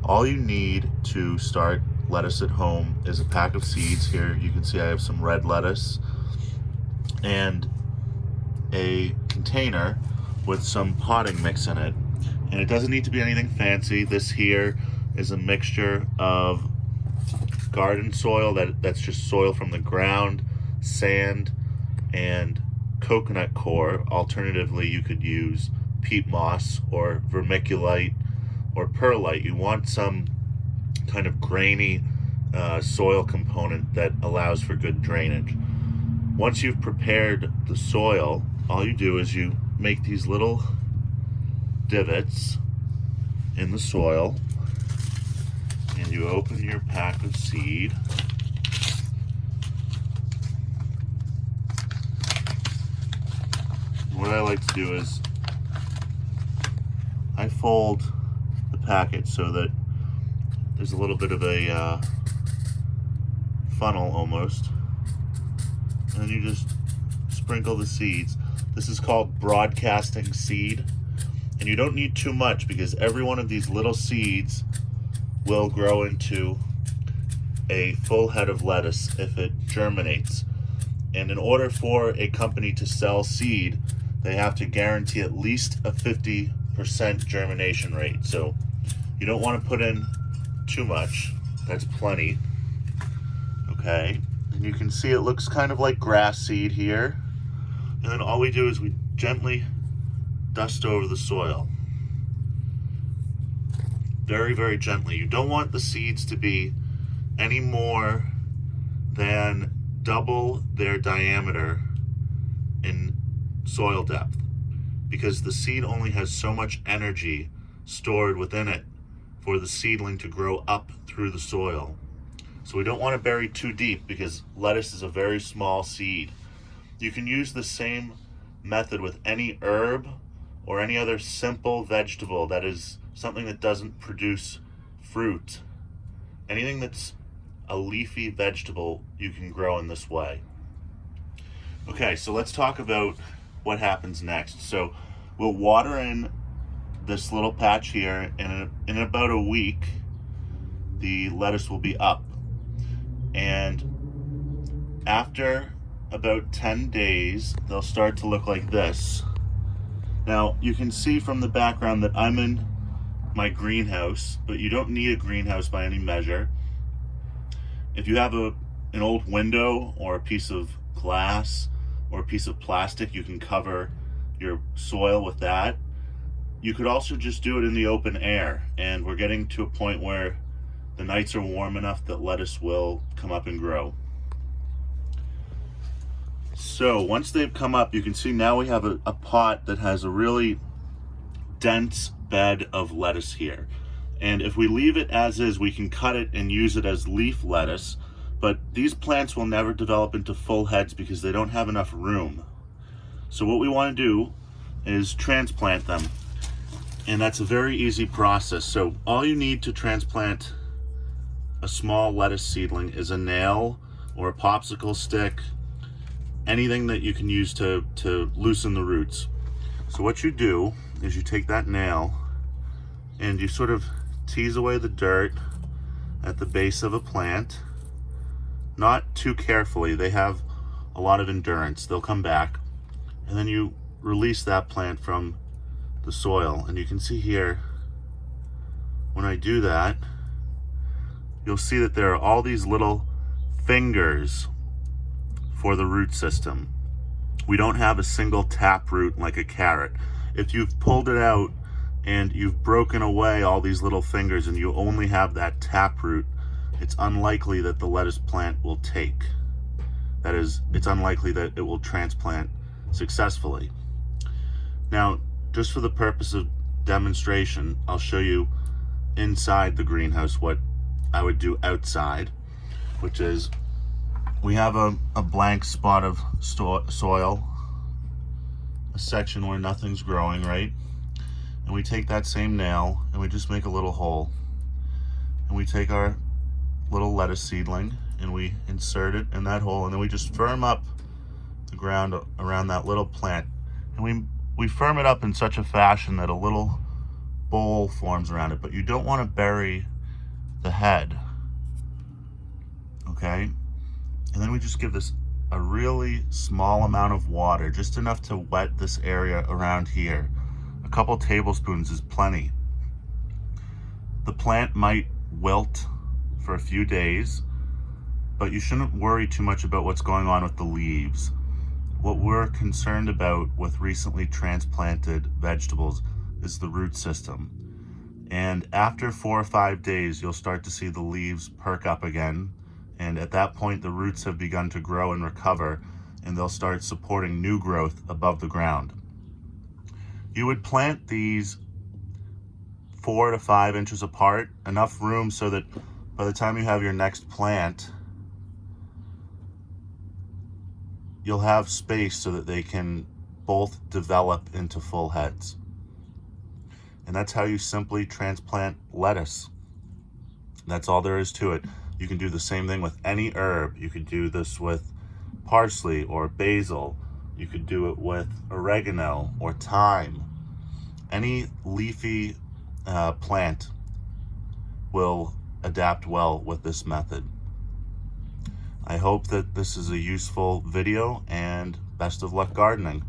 All you need to start lettuce at home is a pack of seeds. Here you can see I have some red lettuce and a container with some potting mix in it. And it doesn't need to be anything fancy. This here is a mixture of garden soil, that's just soil from the ground, sand, and coconut coir. Alternatively, you could use peat moss or vermiculite or perlite. You want some kind of grainy soil component that allows for good drainage. Once you've prepared the soil, all you do is you make these little divots in the soil, and you open your pack of seed. What I like to do is I fold the packet so that there's a little bit of a funnel almost, and then you just sprinkle the seeds. This is called broadcasting seed, and you don't need too much because every one of these little seeds will grow into a full head of lettuce if it germinates. And in order for a company to sell seed, they have to guarantee at least a 50% germination rate. So you don't want to put in too much. That's plenty. Okay, and you can see it looks kind of like grass seed here. And then all we do is we gently dust over the soil. Very, very gently. You don't want the seeds to be any more than double their diameter in soil depth, because the seed only has so much energy stored within it for the seedling to grow up through the soil. So we don't want to bury too deep because lettuce is a very small seed. You can use the same method with any herb or any other simple vegetable that is something that doesn't produce fruit. Anything that's a leafy vegetable you can grow in this way. Okay, so let's talk about what happens next. So we'll water in this little patch here, and in about a week the lettuce will be up. And after about 10 days, they'll start to look like this. Now, you can see from the background that I'm in my greenhouse, but you don't need a greenhouse by any measure. If you have an old window or a piece of glass or a piece of plastic, you can cover your soil with that. You could also just do it in the open air, and we're getting to a point where the nights are warm enough that lettuce will come up and grow. So once they've come up, you can see now we have a pot that has a really dense bed of lettuce here. And if we leave it as is, we can cut it and use it as leaf lettuce, but these plants will never develop into full heads because they don't have enough room. So what we want to do is transplant them, and that's a very easy process. So all you need to transplant a small lettuce seedling is a nail or a popsicle stick, anything that you can use to loosen the roots. So what you do is you take that nail and you sort of tease away the dirt at the base of a plant, not too carefully. They have a lot of endurance. They'll come back, and then you release that plant from the soil. And you can see here, when I do that, you'll see that there are all these little fingers for the root system. We don't have a single tap root like a carrot. If you've pulled it out and you've broken away all these little fingers and you only have that tap root, it's unlikely that the lettuce plant will take. That is, it's unlikely that it will transplant successfully. Now, just for the purpose of demonstration, I'll show you inside the greenhouse what I would do outside, which is we have a blank spot of soil, a section where nothing's growing, right? And we take that same nail and we just make a little hole. And we take our little lettuce seedling and we insert it in that hole, and then we just firm up the ground around that little plant. And we firm it up in such a fashion that a little bowl forms around it, but you don't want to bury the head. Okay? And then we just give this a really small amount of water, just enough to wet this area around here. A couple tablespoons is plenty. The plant might wilt for a few days, but you shouldn't worry too much about what's going on with the leaves. What we're concerned about with recently transplanted vegetables is the root system. And after 4 or 5 days, you'll start to see the leaves perk up again. And at that point, the roots have begun to grow and recover, and they'll start supporting new growth above the ground. You would plant these 4 to 5 inches apart, enough room so that by the time you have your next plant, you'll have space so that they can both develop into full heads. And that's how you simply transplant lettuce. That's all there is to it. You can do the same thing with any herb. You could do this with parsley or basil. You could do it with oregano or thyme. Any leafy plant will adapt well with this method. I hope that this is a useful video, and best of luck gardening.